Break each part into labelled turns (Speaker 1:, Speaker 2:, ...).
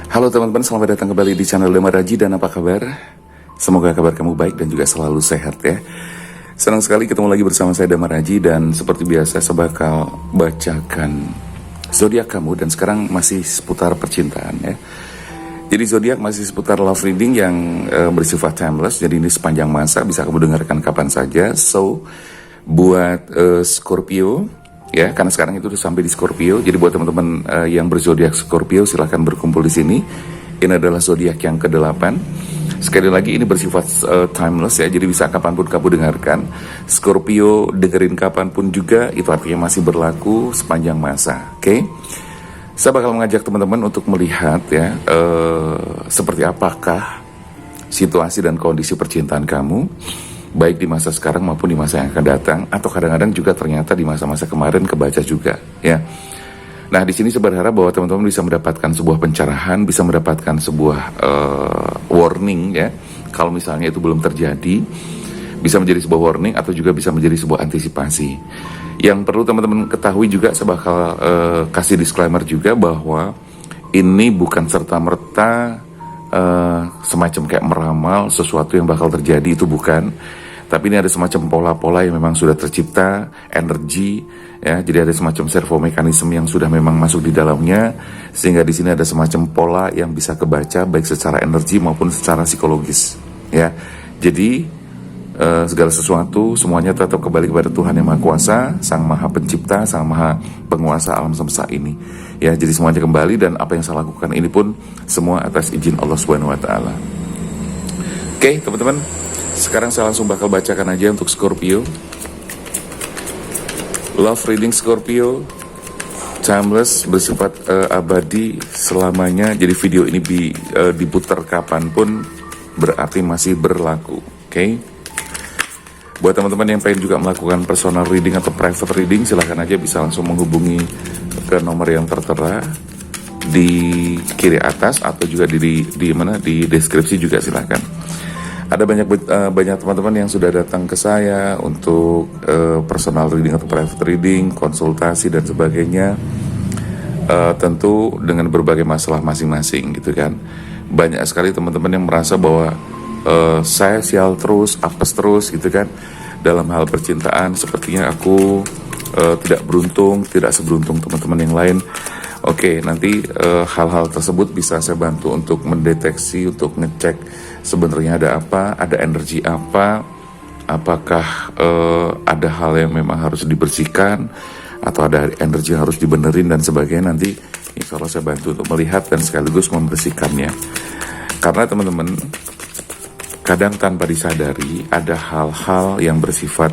Speaker 1: Halo teman-teman, selamat datang kembali di channel Damar Raji. Dan apa kabar? Semoga kabar kamu baik dan juga selalu sehat ya. Senang sekali ketemu lagi bersama saya Damar Raji. Dan seperti biasa saya bakal bacakan zodiak kamu. Dan sekarang masih seputar percintaan ya. Jadi zodiak masih seputar love reading yang bersifat timeless. Jadi ini sepanjang masa, bisa kamu dengarkan kapan saja. So buat Scorpio ya, karena sekarang itu udah sampai di Scorpio. Jadi buat teman-teman yang berzodiak Scorpio, silahkan berkumpul di sini. Ini adalah zodiak yang ke-8. Sekali lagi ini bersifat timeless ya, jadi bisa kapanpun kamu dengarkan. Scorpio dengerin kapanpun juga, itu artinya masih berlaku sepanjang masa. Oke? Saya bakal mengajak teman-teman untuk melihat ya, seperti apakah situasi dan kondisi percintaan kamu, baik di masa sekarang maupun di masa yang akan datang, atau kadang-kadang juga ternyata di masa-masa kemarin kebaca juga ya. Nah di sini saya berharap bahwa teman-teman bisa mendapatkan sebuah pencerahan, bisa mendapatkan sebuah warning ya. Kalau misalnya itu belum terjadi, bisa menjadi sebuah warning atau juga bisa menjadi sebuah antisipasi. Yang perlu teman-teman ketahui juga, saya bakal kasih disclaimer juga bahwa ini bukan serta-merta semacam kayak meramal sesuatu yang bakal terjadi, itu bukan. Tapi ini ada semacam pola-pola yang memang sudah tercipta, energi ya. Jadi ada semacam servomekanisme yang sudah memang masuk di dalamnya, sehingga di sini ada semacam pola yang bisa kebaca baik secara energi maupun secara psikologis ya. Jadi segala sesuatu semuanya tetap kembali kepada Tuhan yang Maha Kuasa, Sang Maha Pencipta, Sang Maha Penguasa alam semesta ini. Ya, jadi semuanya kembali, dan apa yang saya lakukan ini pun semua atas izin Allah Subhanahu wa taala. Oke, teman-teman. Sekarang saya langsung bakal bacakan aja untuk Scorpio. Love reading Scorpio, timeless, bersifat abadi selamanya. Jadi video ini diputar kapanpun berarti masih berlaku. Oke? Buat teman-teman yang pengen juga melakukan personal reading atau private reading, silahkan aja bisa langsung menghubungi ke nomor yang tertera di kiri atas, atau juga di deskripsi juga silahkan. Ada banyak teman-teman yang sudah datang ke saya untuk personal reading atau private reading, konsultasi dan sebagainya, tentu dengan berbagai masalah masing-masing gitu kan. Banyak sekali teman-teman yang merasa bahwa saya sial terus, apes terus gitu kan. Dalam hal percintaan sepertinya aku tidak beruntung, tidak seberuntung teman-teman yang lain. Oke, nanti hal-hal tersebut bisa saya bantu untuk mendeteksi, untuk ngecek sebenarnya ada apa, ada energi apa, apakah ada hal yang memang harus dibersihkan, atau ada energi yang harus dibenerin dan sebagainya. Nanti insya Allah saya bantu untuk melihat dan sekaligus membersihkannya. Karena teman-teman, kadang tanpa disadari ada hal-hal yang bersifat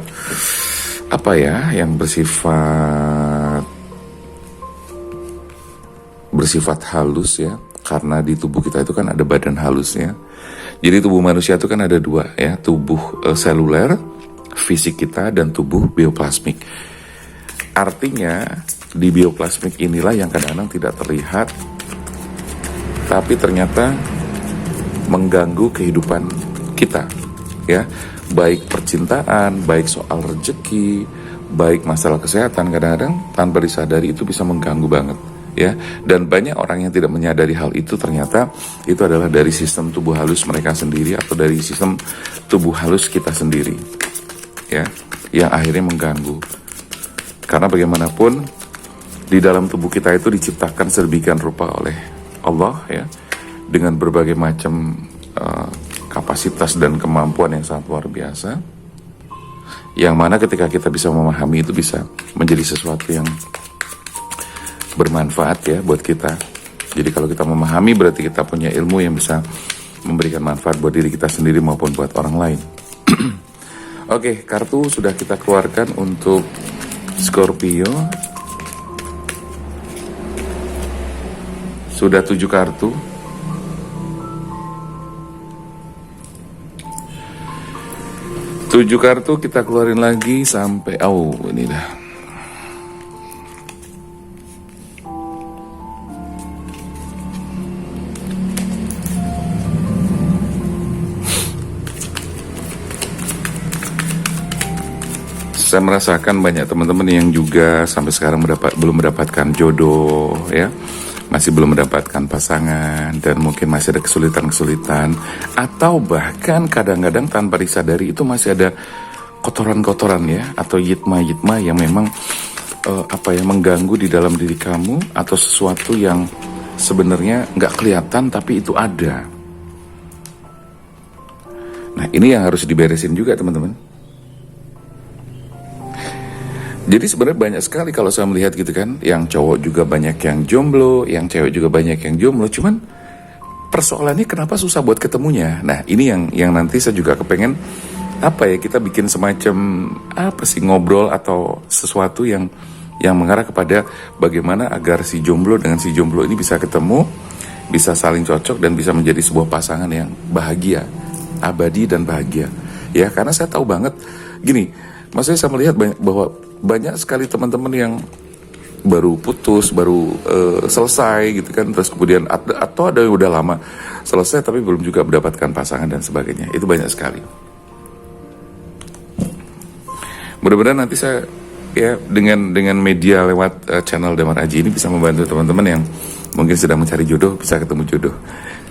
Speaker 1: bersifat halus ya, karena di tubuh kita itu kan ada badan halusnya. Jadi tubuh manusia itu kan ada dua ya, tubuh seluler, fisik kita, dan tubuh bioplasmik. Artinya di bioplasmik inilah yang kadang-kadang tidak terlihat, tapi ternyata mengganggu kehidupan kita ya, baik percintaan, baik soal rezeki, baik masalah kesehatan, kadang-kadang tanpa disadari itu bisa mengganggu banget ya. Dan banyak orang yang tidak menyadari hal itu, ternyata itu adalah dari sistem tubuh halus mereka sendiri, atau dari sistem tubuh halus kita sendiri ya, yang akhirnya mengganggu. Karena bagaimanapun di dalam tubuh kita itu diciptakan sedemikian rupa oleh Allah ya, dengan berbagai macam kapasitas dan kemampuan yang sangat luar biasa, yang mana ketika kita bisa memahami itu bisa menjadi sesuatu yang bermanfaat ya buat kita. Jadi kalau kita memahami berarti kita punya ilmu yang bisa memberikan manfaat buat diri kita sendiri maupun buat orang lain. Oke, kartu sudah kita keluarkan untuk Scorpio. Sudah 7 kartu. Tujuh kartu kita keluarin lagi sampai ini dah. Saya merasakan banyak teman-teman yang juga sampai sekarang belum mendapatkan jodoh ya. masih belum mendapatkan pasangan dan mungkin masih ada kesulitan-kesulitan, atau bahkan kadang-kadang tanpa disadari itu masih ada kotoran-kotoran ya, atau yitma-yitma yang memang mengganggu di dalam diri kamu, atau sesuatu yang sebenarnya nggak kelihatan tapi itu ada. Nah, ini yang harus diberesin juga, teman-teman. Jadi sebenarnya banyak sekali kalau saya melihat gitu kan, yang cowok juga banyak yang jomblo, yang cewek juga banyak yang jomblo, cuman persoalannya kenapa susah buat ketemunya. Nah, ini yang nanti saya juga kepengen kita bikin semacam ngobrol atau sesuatu yang mengarah kepada bagaimana agar si jomblo dengan si jomblo ini bisa ketemu, bisa saling cocok dan bisa menjadi sebuah pasangan yang bahagia, abadi dan bahagia. Ya, karena saya tahu banget gini, maksudnya saya melihat bahwa banyak sekali teman-teman yang baru putus, baru selesai gitu kan, terus kemudian atau ada yang udah lama selesai tapi belum juga mendapatkan pasangan dan sebagainya. Itu banyak sekali. Mudah-mudahan nanti saya dengan media lewat channel Damar Aji ini bisa membantu teman-teman yang mungkin sedang mencari jodoh bisa ketemu jodoh.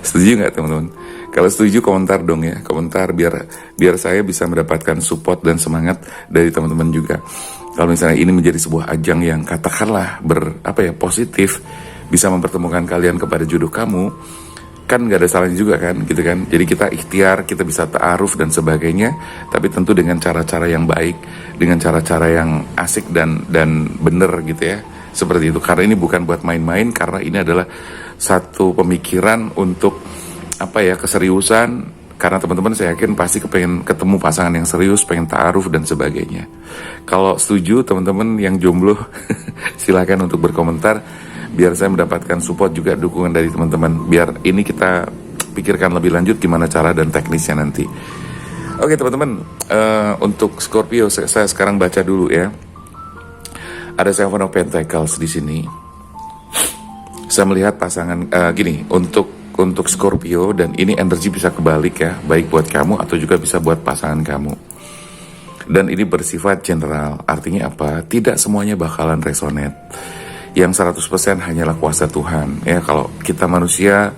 Speaker 1: Setuju nggak, teman-teman? Kalau setuju komentar dong ya, komentar biar saya bisa mendapatkan support dan semangat dari teman-teman juga. Kalau misalnya ini menjadi sebuah ajang yang katakanlah positif, bisa mempertemukan kalian kepada jodoh kamu, kan nggak ada salahnya juga kan, gitu kan. Jadi kita ikhtiar, kita bisa ta'aruf dan sebagainya, tapi tentu dengan cara-cara yang baik, dengan cara-cara yang asik dan bener gitu ya, seperti itu. Karena ini bukan buat main-main, karena ini adalah satu pemikiran untuk keseriusan. Karena teman-teman saya yakin pasti kepengen ketemu pasangan yang serius, pengen ta'aruf dan sebagainya. Kalau setuju teman-teman yang jomblo silakan untuk berkomentar, biar saya mendapatkan support juga, dukungan dari teman-teman, biar ini kita pikirkan lebih lanjut gimana cara dan teknisnya nanti. Oke teman-teman, untuk Scorpio saya sekarang baca dulu ya. Ada Seven of Pentacles di sini. Saya melihat pasangan untuk Scorpio, dan ini energi bisa kebalik ya, baik buat kamu atau juga bisa buat pasangan kamu. Dan ini bersifat general, artinya apa? Tidak semuanya bakalan resonate. Yang 100% hanyalah kuasa Tuhan. Ya, kalau kita manusia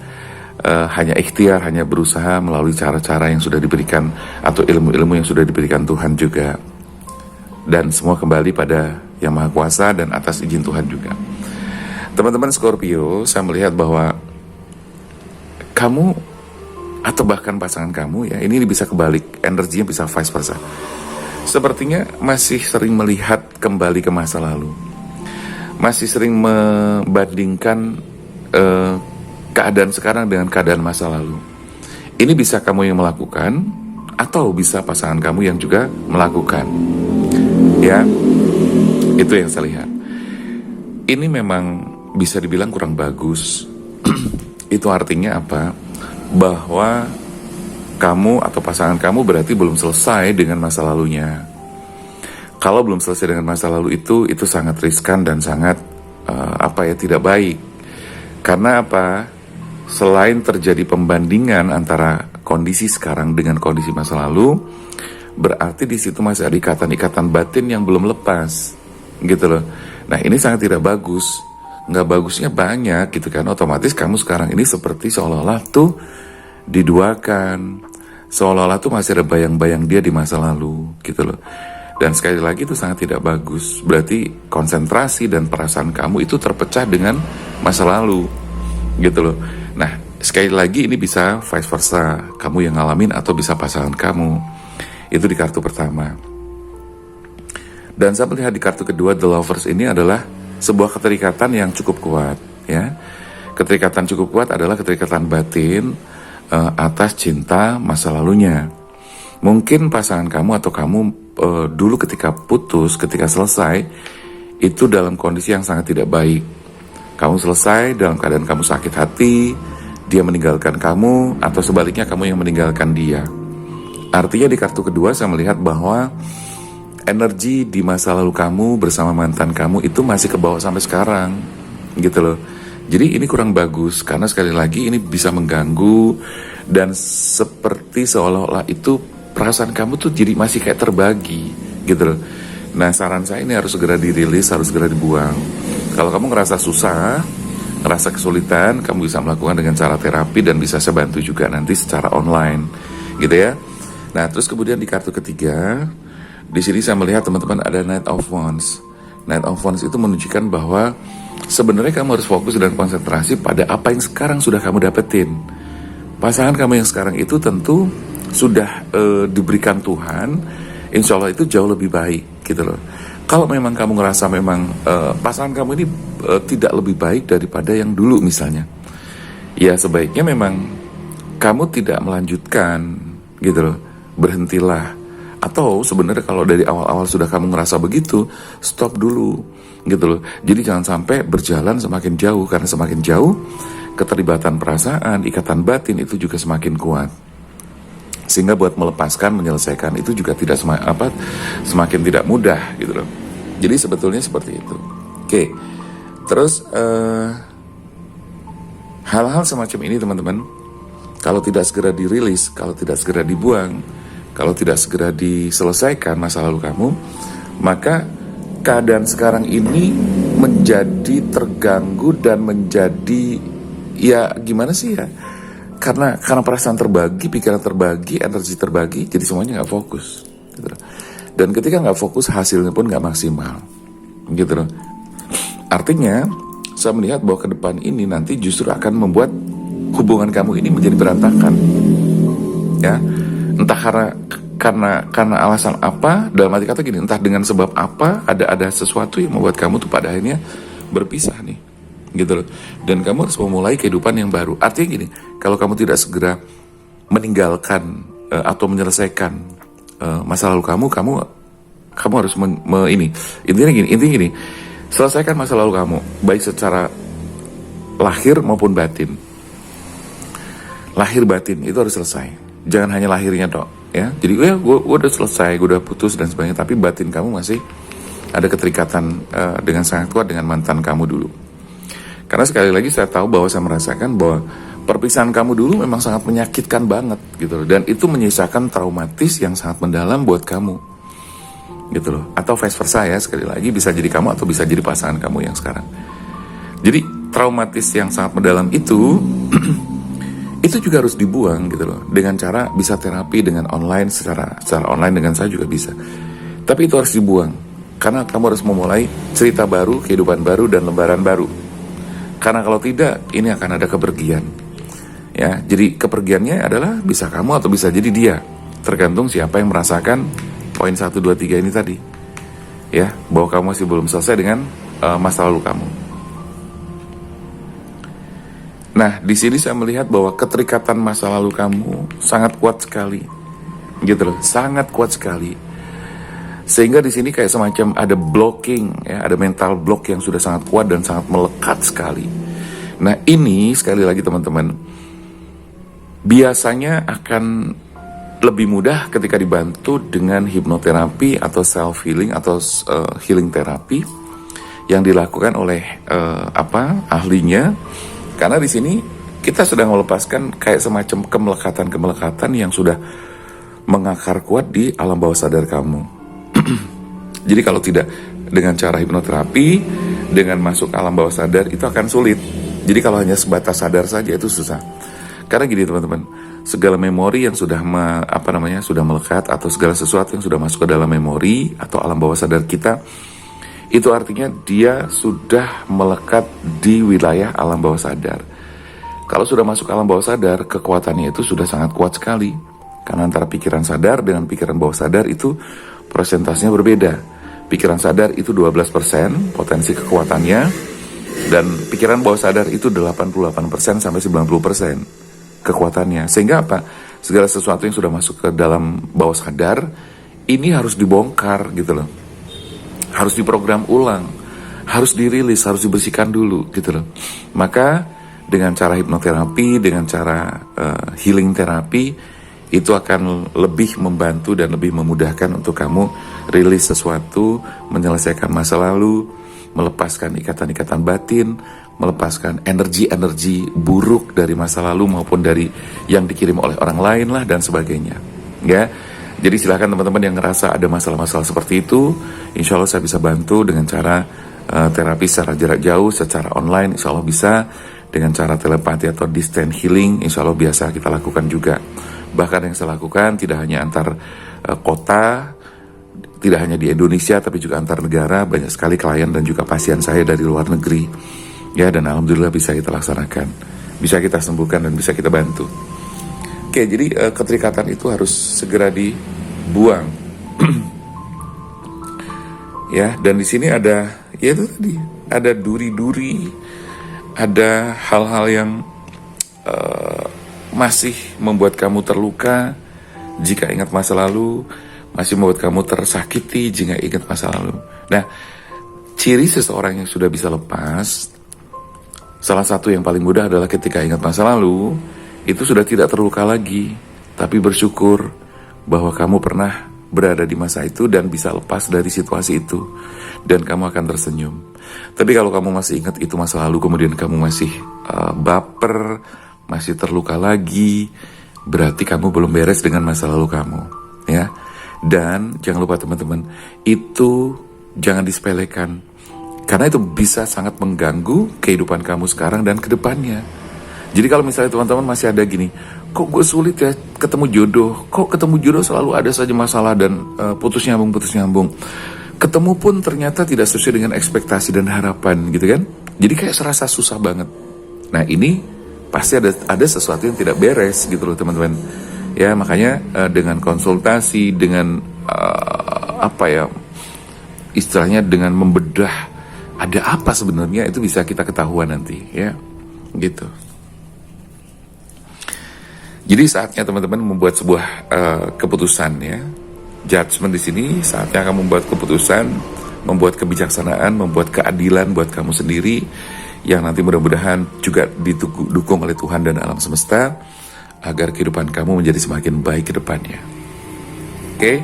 Speaker 1: hanya ikhtiar, hanya berusaha melalui cara-cara yang sudah diberikan atau ilmu-ilmu yang sudah diberikan Tuhan juga. Dan semua kembali pada Yang Maha Kuasa dan atas izin Tuhan juga. Teman-teman Scorpio, saya melihat bahwa kamu atau bahkan pasangan kamu ya, ini bisa kebalik, energinya bisa vice versa. Sepertinya masih sering melihat kembali ke masa lalu, masih sering membandingkan keadaan sekarang dengan keadaan masa lalu. Ini bisa kamu yang melakukan, atau bisa pasangan kamu yang juga melakukan. Ya, itu yang saya lihat. Ini memang bisa dibilang kurang bagus. Itu artinya apa? Bahwa kamu atau pasangan kamu berarti belum selesai dengan masa lalunya. Kalau belum selesai dengan masa lalu itu sangat riskan dan sangat tidak baik. Karena apa? Selain terjadi pembandingan antara kondisi sekarang dengan kondisi masa lalu, berarti di situ masih ada ikatan-ikatan batin yang belum lepas, gitu loh. Nah, ini sangat tidak bagus. Nggak bagusnya banyak gitu kan. Otomatis kamu sekarang ini seperti seolah-olah tuh diduakan, seolah-olah tuh masih ada bayang-bayang dia di masa lalu gitu loh. Dan sekali lagi itu sangat tidak bagus. Berarti konsentrasi dan perasaan kamu itu terpecah dengan masa lalu gitu loh. Nah, sekali lagi ini bisa vice versa, kamu yang ngalamin atau bisa pasangan kamu. Itu di kartu pertama. Dan saya melihat di kartu kedua, The Lovers, ini adalah sebuah keterikatan yang cukup kuat ya. Keterikatan cukup kuat adalah keterikatan batin atas cinta masa lalunya. Mungkin pasangan kamu atau kamu dulu ketika putus, ketika selesai, itu dalam kondisi yang sangat tidak baik. Kamu selesai dalam keadaan kamu sakit hati, dia meninggalkan kamu, atau sebaliknya kamu yang meninggalkan dia. Artinya di kartu kedua saya melihat bahwa energi di masa lalu kamu bersama mantan kamu itu masih kebawa sampai sekarang, gitu loh. Jadi ini kurang bagus, karena sekali lagi ini bisa mengganggu, dan seperti seolah-olah itu perasaan kamu tuh jadi masih kayak terbagi, gitu loh. Nah, saran saya ini harus segera dirilis, harus segera dibuang. Kalau kamu ngerasa susah, ngerasa kesulitan, kamu bisa melakukan dengan cara terapi dan bisa saya bantu juga nanti secara online, gitu ya. Nah, terus kemudian di kartu ketiga, di sini saya melihat teman-teman ada Knight of Wands. Knight of Wands itu menunjukkan bahwa sebenarnya kamu harus fokus dan konsentrasi pada apa yang sekarang sudah kamu dapetin. Pasangan kamu yang sekarang itu tentu sudah diberikan Tuhan, insya Allah itu jauh lebih baik, gitu loh. Kalau memang kamu ngerasa memang pasangan kamu ini tidak lebih baik daripada yang dulu misalnya, ya sebaiknya memang kamu tidak melanjutkan, gitu loh, berhentilah. Atau sebenarnya kalau dari awal-awal sudah kamu ngerasa begitu, stop dulu, gitu loh. Jadi jangan sampai berjalan semakin jauh, karena semakin jauh keterlibatan perasaan, ikatan batin itu juga semakin kuat. Sehingga buat melepaskan, menyelesaikan itu juga tidak semakin tidak mudah, gitu loh. Jadi sebetulnya seperti itu. Oke, terus hal-hal semacam ini teman-teman, kalau tidak segera dirilis, kalau tidak segera dibuang, kalau tidak segera diselesaikan masa lalu kamu, maka keadaan sekarang ini menjadi terganggu dan menjadi, ya gimana sih ya, karena perasaan terbagi, pikiran terbagi, energi terbagi, jadi semuanya nggak fokus, gitu loh. Dan ketika nggak fokus, hasilnya pun nggak maksimal, gitu loh. Artinya saya melihat bahwa ke depan ini nanti justru akan membuat hubungan kamu ini menjadi berantakan, ya. Entah karena alasan apa, dalam arti kata gini, entah dengan sebab apa, ada sesuatu yang membuat kamu tuh pada akhirnya berpisah nih, gitu loh. Dan kamu harus memulai kehidupan yang baru. Artinya gini, kalau kamu tidak segera meninggalkan atau menyelesaikan masa lalu kamu harus intinya gini, selesaikan masa lalu kamu, baik secara lahir maupun batin. Lahir batin itu harus selesai, jangan hanya lahirnya dok, ya. Jadi gue udah selesai, gue udah putus dan sebagainya, tapi batin kamu masih ada keterikatan dengan sangat kuat dengan mantan kamu dulu. Karena sekali lagi saya tahu bahwa saya merasakan bahwa perpisahan kamu dulu memang sangat menyakitkan banget, gitu loh. Dan itu menyisakan traumatis yang sangat mendalam buat kamu, gitu loh. Atau vice versa ya, sekali lagi bisa jadi kamu atau bisa jadi pasangan kamu yang sekarang. Jadi traumatis yang sangat mendalam itu itu juga harus dibuang, gitu loh. Dengan cara bisa terapi dengan online, secara online dengan saya juga bisa. Tapi itu harus dibuang, karena kamu harus memulai cerita baru, kehidupan baru, dan lembaran baru. Karena kalau tidak, ini akan ada kepergian, ya. Jadi kepergiannya adalah bisa kamu atau bisa jadi dia, tergantung siapa yang merasakan poin 1, 2, 3 ini tadi, ya, bahwa kamu masih belum selesai dengan masa lalu kamu. Nah, di sini saya melihat bahwa keterikatan masa lalu kamu sangat kuat sekali, gitu loh, sangat kuat sekali. Sehingga di sini kayak semacam ada blocking, ya, ada mental block yang sudah sangat kuat dan sangat melekat sekali. Nah, ini sekali lagi teman-teman, biasanya akan lebih mudah ketika dibantu dengan hipnoterapi atau self healing atau healing terapi yang dilakukan oleh ahlinya. Karena di sini kita sedang melepaskan kayak semacam kemelekatan yang sudah mengakar kuat di alam bawah sadar kamu. Jadi kalau tidak dengan cara hipnoterapi, dengan masuk alam bawah sadar, itu akan sulit. Jadi kalau hanya sebatas sadar saja itu susah. Karena gini teman-teman, segala memori yang sudah sudah melekat, atau segala sesuatu yang sudah masuk ke dalam memori atau alam bawah sadar kita, itu artinya dia sudah melekat di wilayah alam bawah sadar. Kalau sudah masuk alam bawah sadar, kekuatannya itu sudah sangat kuat sekali. Karena antara pikiran sadar dengan pikiran bawah sadar itu persentasenya berbeda. Pikiran sadar itu 12% potensi kekuatannya, dan pikiran bawah sadar itu 88% sampai 90% kekuatannya. Sehingga apa? Segala sesuatu yang sudah masuk ke dalam bawah sadar ini harus dibongkar, gitu loh. Harus diprogram ulang, harus dirilis, harus dibersihkan dulu, gitu loh. Maka dengan cara hipnoterapi, dengan cara healing terapi, itu akan lebih membantu dan lebih memudahkan untuk kamu rilis sesuatu, menyelesaikan masa lalu, melepaskan ikatan-ikatan batin, melepaskan energi-energi buruk dari masa lalu maupun dari yang dikirim oleh orang lain lah dan sebagainya, ya. Jadi silakan teman-teman yang ngerasa ada masalah-masalah seperti itu, insya Allah saya bisa bantu dengan cara terapi secara jarak jauh, secara online, insya Allah bisa. Dengan cara telepati atau distance healing, insya Allah biasa kita lakukan juga. Bahkan yang saya lakukan tidak hanya antar kota, tidak hanya di Indonesia, tapi juga antar negara. Banyak sekali klien dan juga pasien saya dari luar negeri. Ya, dan alhamdulillah bisa kita laksanakan, bisa kita sembuhkan dan bisa kita bantu. Oke, jadi keterikatan itu harus segera dibuang. Ya, dan di sini ada, ya itu tadi, ada duri-duri, ada hal-hal yang masih membuat kamu terluka jika ingat masa lalu, masih membuat kamu tersakiti jika ingat masa lalu. Nah, ciri seseorang yang sudah bisa lepas, salah satu yang paling mudah adalah ketika ingat masa lalu, itu sudah tidak terluka lagi, tapi bersyukur bahwa kamu pernah berada di masa itu dan bisa lepas dari situasi itu, dan kamu akan tersenyum. Tapi kalau kamu masih ingat itu masa lalu, kemudian kamu masih baper, masih terluka lagi, berarti kamu belum beres dengan masa lalu kamu, ya. Dan jangan lupa teman-teman, itu jangan disepelekan, karena itu bisa sangat mengganggu kehidupan kamu sekarang dan ke depannya. Jadi kalau misalnya teman-teman masih ada gini, kok gue sulit ya ketemu jodoh, kok ketemu jodoh selalu ada saja masalah dan putus nyambung. Ketemu pun ternyata tidak sesuai dengan ekspektasi dan harapan gitu kan. Jadi kayak serasa susah banget. Nah, ini pasti ada sesuatu yang tidak beres gitu loh teman-teman. Ya, makanya dengan konsultasi, dengan istilahnya dengan membedah ada apa sebenarnya, itu bisa kita ketahuan nanti ya. Gitu. Jadi saatnya teman-teman membuat sebuah keputusan ya. Judgment di sini saatnya kamu membuat keputusan, membuat kebijaksanaan, membuat keadilan buat kamu sendiri yang nanti mudah-mudahan juga didukung oleh Tuhan dan alam semesta agar kehidupan kamu menjadi semakin baik ke depannya. Oke.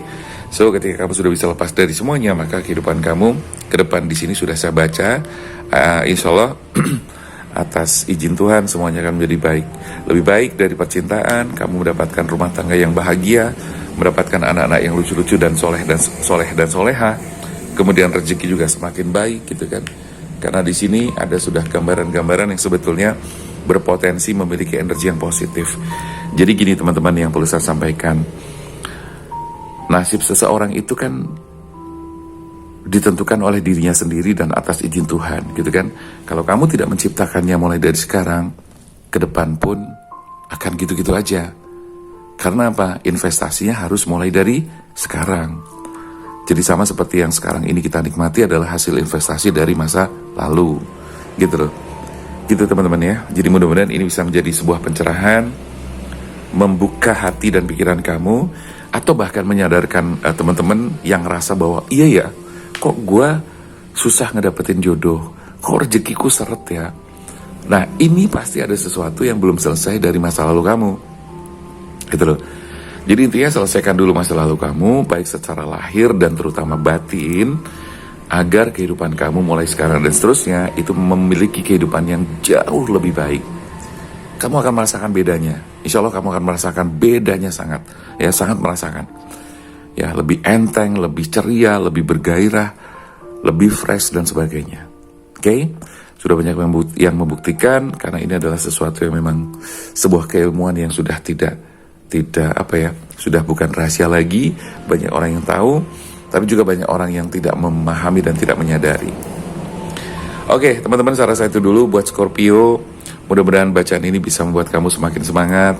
Speaker 1: So ketika kamu sudah bisa lepas dari semuanya, maka kehidupan kamu ke depan di sini sudah saya baca, insya Allah atas izin Tuhan semuanya akan menjadi baik. Lebih baik dari percintaan, kamu mendapatkan rumah tangga yang bahagia, mendapatkan anak-anak yang lucu-lucu dan soleh dan soleha. Kemudian rezeki juga semakin baik gitu kan. Karena di sini ada sudah gambaran-gambaran yang sebetulnya berpotensi memiliki energi yang positif. Jadi gini teman-teman yang perlu saya sampaikan, nasib seseorang itu kan ditentukan oleh dirinya sendiri dan atas izin Tuhan gitu kan. Kalau kamu tidak menciptakannya mulai dari sekarang, ke depan pun akan gitu-gitu aja. Karena apa? Investasinya harus mulai dari sekarang. Jadi sama seperti yang sekarang ini kita nikmati adalah hasil investasi dari masa lalu gitu loh. Gitu teman-teman ya. Jadi mudah-mudahan ini bisa menjadi sebuah pencerahan, membuka hati dan pikiran kamu, atau bahkan menyadarkan teman-teman yang rasa bahwa iya ya, kok gue susah ngedapetin jodoh, kok rezekiku seret ya. Nah, ini pasti ada sesuatu yang belum selesai dari masa lalu kamu gitu loh. Jadi intinya selesaikan dulu masa lalu kamu, baik secara lahir dan terutama batin, agar kehidupan kamu mulai sekarang dan seterusnya itu memiliki kehidupan yang jauh lebih baik. Kamu akan merasakan bedanya. Insya Allah kamu akan merasakan bedanya sangat merasakan. Ya, lebih enteng, lebih ceria, lebih bergairah, lebih fresh dan sebagainya. Oke? Sudah banyak yang membuktikan, karena ini adalah sesuatu yang memang sebuah keilmuan yang sudah sudah bukan rahasia lagi. Banyak orang yang tahu, tapi juga banyak orang yang tidak memahami dan tidak menyadari. Oke, teman-teman, saya rasa itu dulu buat Scorpio. Mudah-mudahan bacaan ini bisa membuat kamu semakin semangat.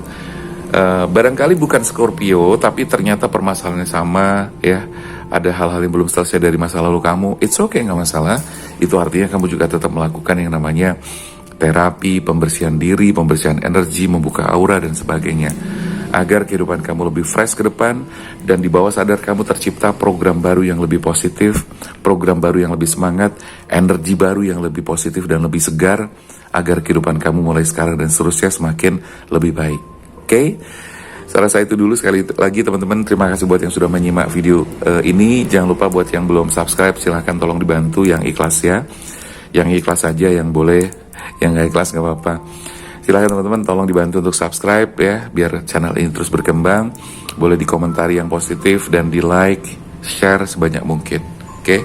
Speaker 1: Barangkali bukan Scorpio, tapi ternyata permasalahannya sama ya. Ada hal-hal yang belum selesai dari masa lalu kamu. It's okay, nggak masalah. Itu artinya kamu juga tetap melakukan yang namanya terapi, pembersihan diri, pembersihan energi, membuka aura dan sebagainya, agar kehidupan kamu lebih fresh ke depan, dan di bawah sadar kamu tercipta program baru yang lebih positif, program baru yang lebih semangat, energi baru yang lebih positif dan lebih segar, agar kehidupan kamu mulai sekarang dan seterusnya semakin lebih baik. Oke? Saya rasa itu dulu. Sekali lagi teman-teman, terima kasih buat yang sudah menyimak video ini. Jangan lupa buat yang belum subscribe, silahkan tolong dibantu yang ikhlas ya. Yang ikhlas saja, yang boleh, yang gak ikhlas gak apa-apa. Silahkan teman-teman tolong dibantu untuk subscribe ya, biar channel ini terus berkembang. Boleh dikomentari yang positif dan di like, share sebanyak mungkin. Oke?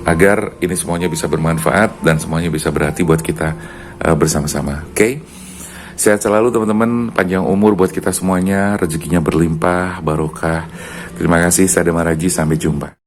Speaker 1: agar ini semuanya bisa bermanfaat dan semuanya bisa berarti buat kita bersama-sama. Oke? Sehat selalu teman-teman, panjang umur buat kita semuanya, rezekinya berlimpah, barokah. Terima kasih, saya Damar Haji, sampai jumpa.